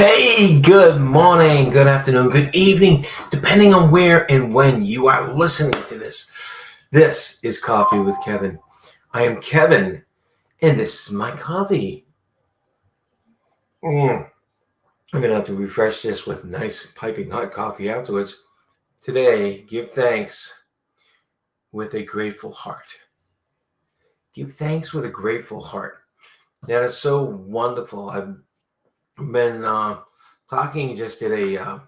Hey, good morning, good afternoon, good evening, depending on where and when you are listening to this. This is Coffee with Kevin. I am Kevin, and this is my coffee. I'm going to have to refresh this with nice piping hot coffee afterwards. Today, give thanks with a grateful heart. Give thanks with a grateful heart. That is so wonderful. I've been just did a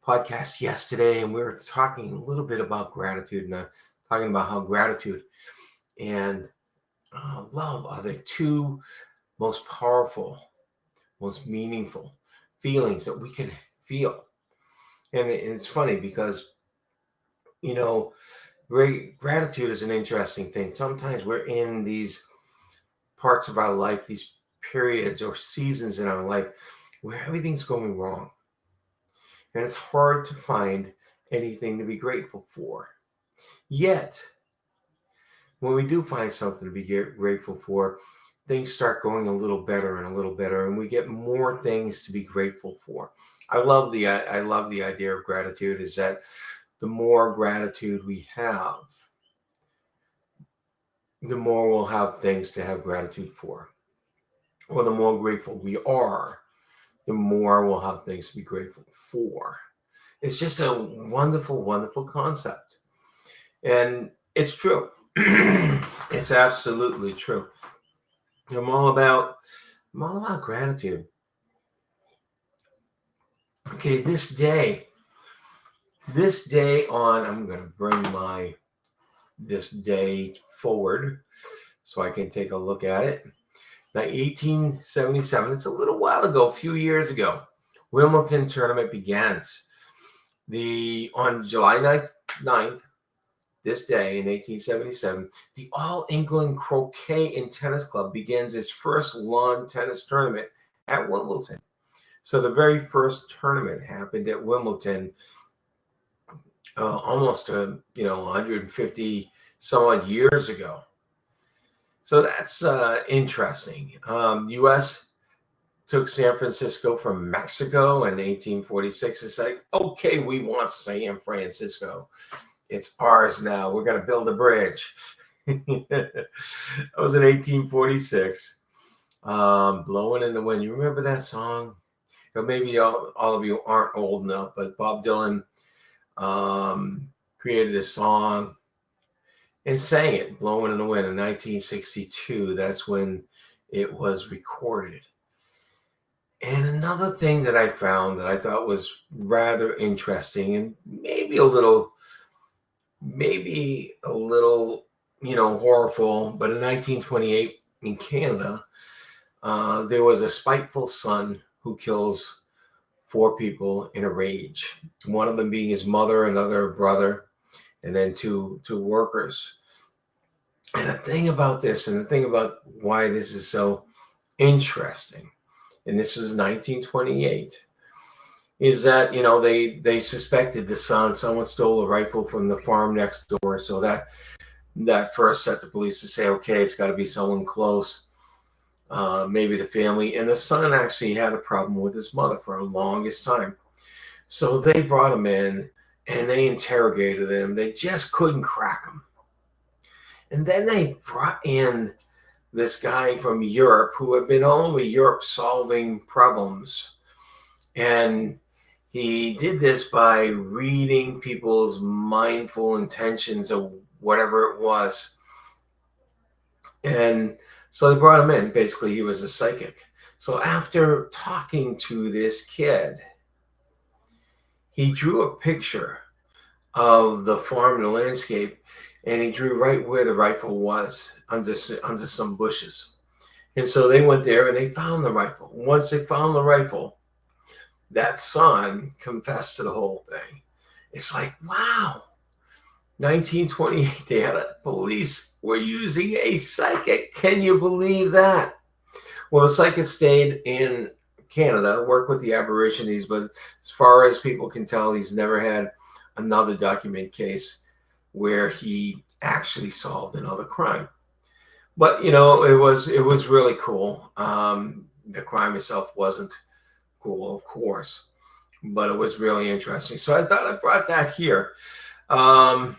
podcast yesterday, and we were talking a little bit about gratitude, and talking about how gratitude and love are the two most powerful, most meaningful feelings that we can feel. And it's funny because, you know, gratitude is an interesting thing. Sometimes we're in these parts of our life, these periods or seasons in our life where everything's going wrong. And it's hard to find anything to be grateful for. Yet, when we do find something to be grateful for, things start going a little better and a little better, and we get more things to be grateful for. I love the idea of gratitude. Is that the more gratitude we have, the more we'll have things to have gratitude for. Or the more grateful we are, the more we'll have things to be grateful for. It's just a wonderful, wonderful concept. And it's true. It's absolutely true. I'm all about gratitude. Okay, this day on, I'm going to bring this day forward so I can take a look at it. Now, 1877, it's a little while ago, a few years ago, Wimbledon tournament begins. On July 9th, this day in 1877, the All England Croquet and Tennis Club begins its first lawn tennis tournament at Wimbledon. So the very first tournament happened at Wimbledon almost 150 some odd years ago. So that's interesting. U.S. took San Francisco from Mexico in 1846. It's like, okay, we want San Francisco. It's ours now. We're going to build a bridge. That was in 1846. Blowing in the Wind. You remember that song? Or maybe all of you aren't old enough, but Bob Dylan created this song and sang it, Blowing in the Wind, in 1962. That's when it was recorded. And another thing that I found that I thought was rather interesting and maybe a little horrible, but in 1928 in Canada, there was a spiteful son who kills 4 people in a rage. One of them being his mother, another brother, and then two workers. And the thing about this, and the thing about why this is so interesting, and this is 1928, is that, they suspected the son, someone stole a rifle from the farm next door. So that first set the police to say, okay, it's got to be someone close, maybe the family. And the son actually had a problem with his mother for the longest time. So they brought him in and they interrogated him. They just couldn't crack him. And then they brought in this guy from Europe who had been all over Europe solving problems. And he did this by reading people's mindful intentions of whatever it was. And so they brought him in. Basically, he was a psychic. So after talking to this kid, he drew a picture of the farm, the landscape, and he drew right where the rifle was, under some bushes. And so they went there and they found the rifle. Once they found the rifle, that son confessed to the whole thing. It's like, wow. 1928, they had police were using a psychic. Can you believe that? Well, the psychic stayed in Canada, worked with the Aborigines, but as far as people can tell, he's never had another documented case where he actually solved another crime. But it was really cool. The crime itself wasn't cool, of course, but it was really interesting. So I thought I brought that here. Um,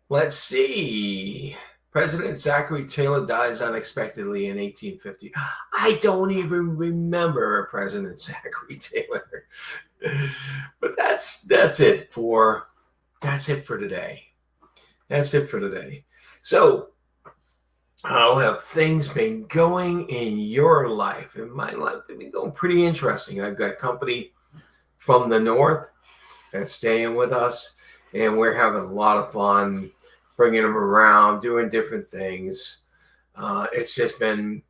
let's see. President Zachary Taylor dies unexpectedly in 1850. I don't even remember President Zachary Taylor. But that's it for today. That's it for today. So, how have things been going in your life? In my life, they've been going pretty interesting. I've got company from the north that's staying with us, and we're having a lot of fun bringing them around, doing different things. It's been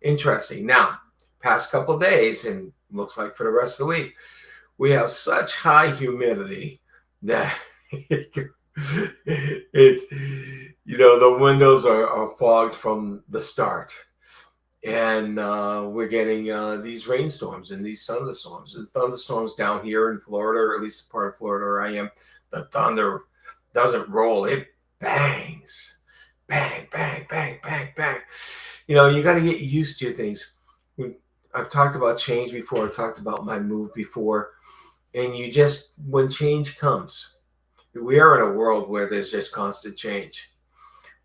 interesting. Now, past couple of days, and looks like for the rest of the week, we have such high humidity that it's the windows are fogged from the start, and we're getting these rainstorms and these thunderstorms. And thunderstorms down here in Florida, or at least the part of Florida where I am, the thunder doesn't roll; it bangs, bang, bang, bang, bang, bang. You got to get used to things. I've talked about change before. I've talked about my move before, and when change comes, we are in a world where there's just constant change.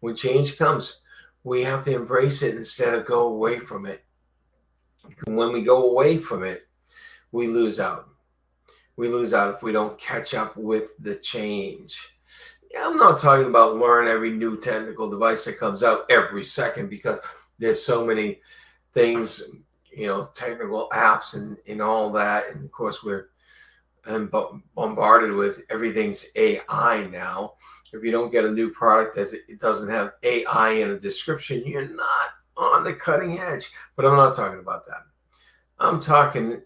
When change comes, we have to embrace it instead of go away from it. When we go away from it, we lose out. We lose out if we don't catch up with the change. Yeah, I'm not talking about learn every new technical device that comes out every second, because there's so many things, technical apps and all that. And of course, we're bombarded with everything's AI now. If you don't get a new product that it doesn't have AI in a description, you're not on the cutting edge. But I'm not talking about that. I'm talking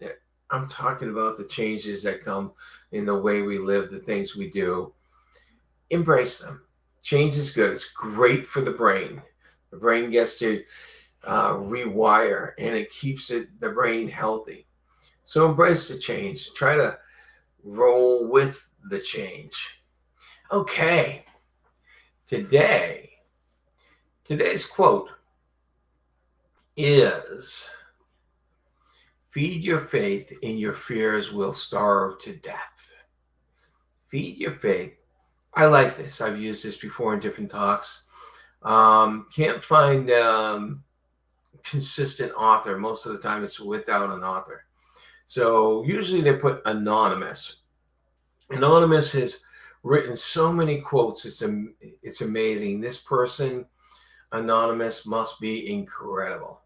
about the changes that come in the way we live, the things we do. Embrace them. Change is good. It's great for the brain. The brain gets to rewire, and it keeps the brain healthy. So embrace the change. Try to roll with the change. Okay. Today's quote is, feed your faith and your fears will starve to death. Feed your faith. I like this. I've used this before in different talks. Can't find consistent author. Most of the time it's without an author. So usually they put anonymous. Anonymous has written so many quotes. It's amazing. This person, anonymous, must be incredible.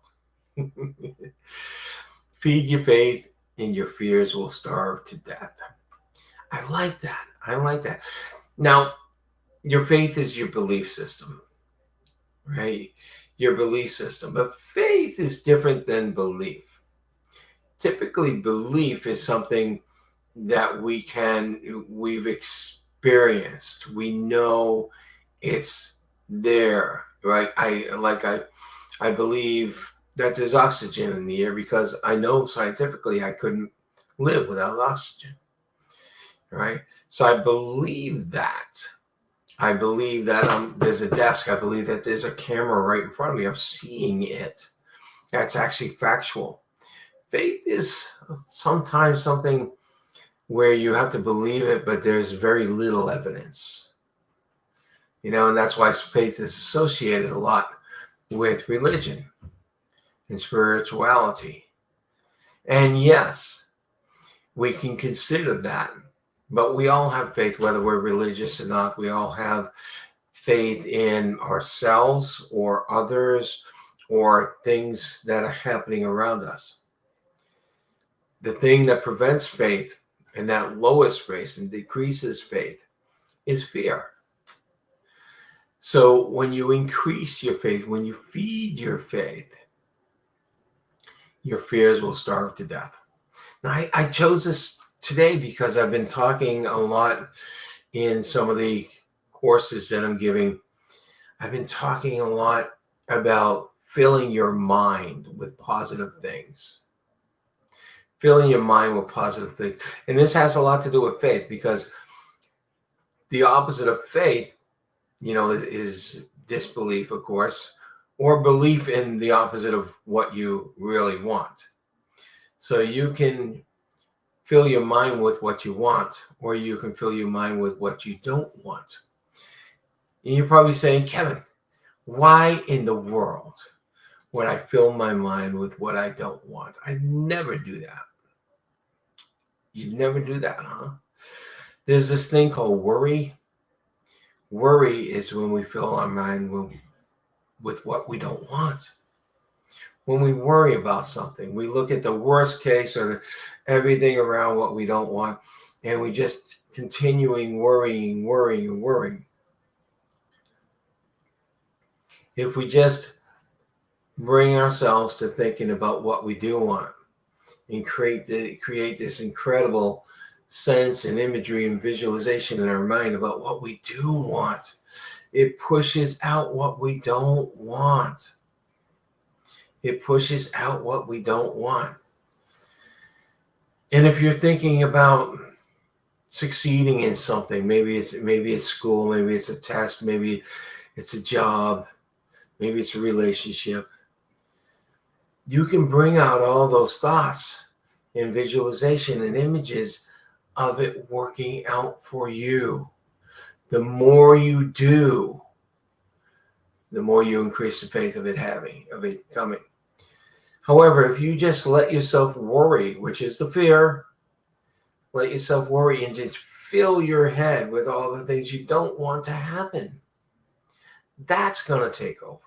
Feed your faith and your fears will starve to death. I like that. Now, your faith is your belief system, right? Your belief system. But faith is different than belief. Typically, belief is something that we've experienced. We know it's there, right? I believe that there's oxygen in the air because I know scientifically I couldn't live without oxygen, right? So I believe that. There's a desk. I believe that there's a camera right in front of me. I'm seeing it. That's actually factual. Faith is sometimes something where you have to believe it, but there's very little evidence. And that's why faith is associated a lot with religion and spirituality. And yes, we can consider that. But we all have faith, whether we're religious or not. We all have faith in ourselves or others or things that are happening around us. The thing that prevents faith and that lowers faith and decreases faith is fear. So when you increase your faith, when you feed your faith, your fears will starve to death. Now, I chose this today because I've been talking a lot in some of the courses that I'm giving. I've been talking a lot about filling your mind with positive things. Filling your mind with positive things. And this has a lot to do with faith, because the opposite of faith, is disbelief, of course, or belief in the opposite of what you really want. So you can fill your mind with what you want, or you can fill your mind with what you don't want. And you're probably saying, Kevin, why in the world would I fill my mind with what I don't want? I never do that. You never do that, huh? There's this thing called worry. Worry is when we fill our mind with what we don't want. When we worry about something, we look at the worst case or everything around what we don't want, and we just continuing worrying. If we just bring ourselves to thinking about what we do want and create this incredible sense and imagery and visualization in our mind about what we do want, it pushes out what we don't want. It pushes out what we don't want. And if you're thinking about succeeding in something, maybe it's school, maybe it's a test, maybe it's a job, maybe it's a relationship, you can bring out all those thoughts and visualization and images of it working out for you. The more you do, the more you increase the faith of it coming. However, if you just let yourself worry, which is the fear, let yourself worry and just fill your head with all the things you don't want to happen, that's going to take over.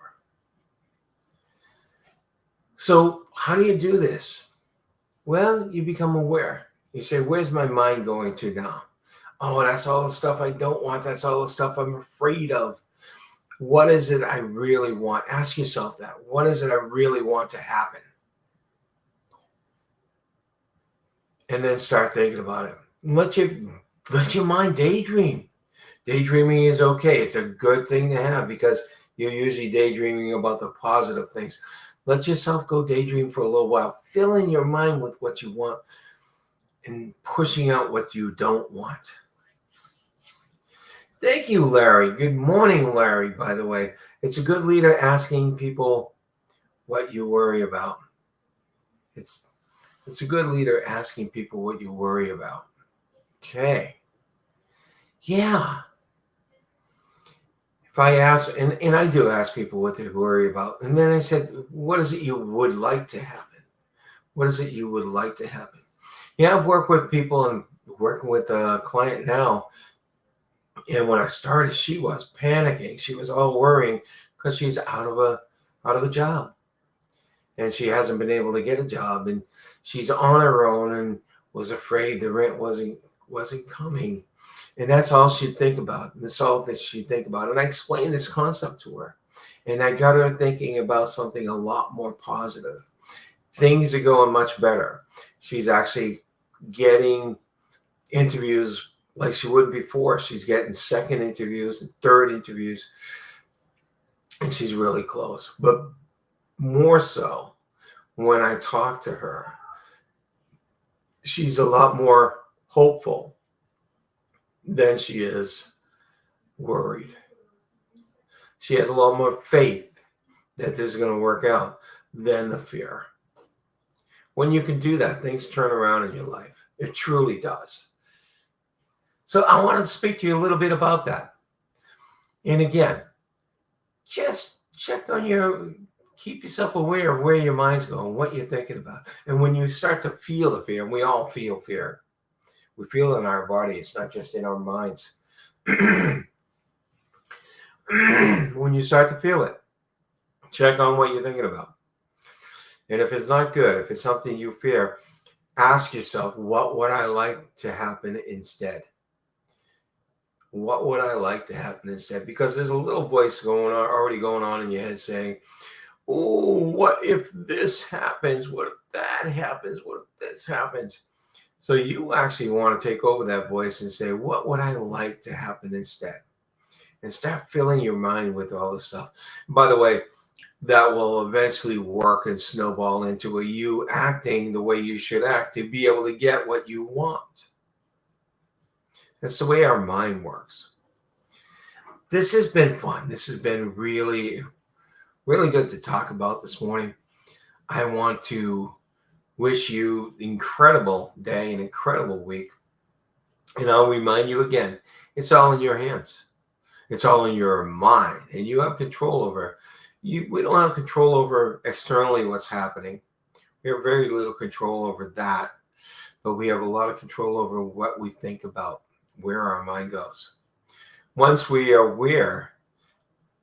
So how do you do this? Well, you become aware. You say, where's my mind going to now? Oh, that's all the stuff I don't want. That's all the stuff I'm afraid of. What is it I really want? Ask yourself that. What is it I really want to happen? And then start thinking about it. Let your mind daydream. Daydreaming is okay. It's a good thing to have because you're usually daydreaming about the positive things. Let yourself go daydream for a little while. Fill in your mind with what you want and pushing out what you don't want. Thank you, Larry. Good morning, Larry, by the way. It's a good leader asking people what you worry about. It's a good leader asking people what you worry about. Okay. Yeah. If I ask, and I do ask people what they worry about, and then I said, what is it you would like to happen? What is it you would like to happen? Yeah, I've worked with people and working with a client now. And when I started, she was panicking. She was all worrying because she's out of a job. And she hasn't been able to get a job. And she's on her own and was afraid the rent wasn't coming. And that's all she'd think about. That's all that she'd think about. And I explained this concept to her. And I got her thinking about something a lot more positive. Things are going much better. She's actually getting interviews like she would before. She's getting second interviews and third interviews. And she's really close. But more so, when I talk to her, she's a lot more hopeful than she is worried. She has a lot more faith that this is going to work out than the fear. When you can do that, things turn around in your life. It truly does. So I want to speak to you a little bit about that. And again, just keep yourself aware of where your mind's going, what you're thinking about. And when you start to feel the fear, and we all feel fear, we feel it in our body. It's not just in our minds. When you start to feel it, check on what you're thinking about. And if it's not good, if it's something you fear, ask yourself, what would I like to happen instead? What would I like to happen instead? Because there's a little voice already going on in your head saying, oh, what if this happens? What if that happens? What if this happens? So you actually want to take over that voice and say, what would I like to happen instead? And start filling your mind with all this stuff. By the way, that will eventually work and snowball into you acting the way you should act to be able to get what you want. That's the way our mind works. This has been fun. This has been really, really good to talk about this morning. I want to wish you incredible day, an incredible week. And I'll remind you again, it's all in your hands. It's all in your mind, and you have control over. We don't have control over externally what's happening. We have very little control over that, but we have a lot of control over what we think about, where our mind goes. Once we are aware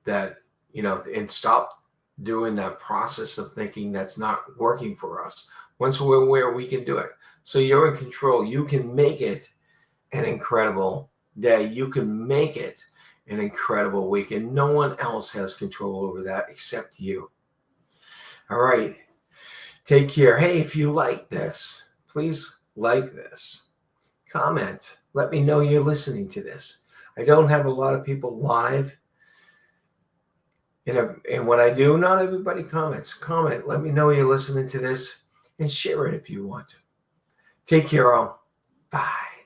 that, and stop doing that process of thinking that's not working for us. Once we're aware, we can do it. So you're in control. You can make it an incredible day. You can make it an incredible week, and no one else has control over that except you. All right. Take care. Hey, if you like this, please like this. Comment. Let me know you're listening to this. I don't have a lot of people live. And when I do, not everybody comments. Comment. Let me know you're listening to this, and share it if you want to. Take care, all. Bye.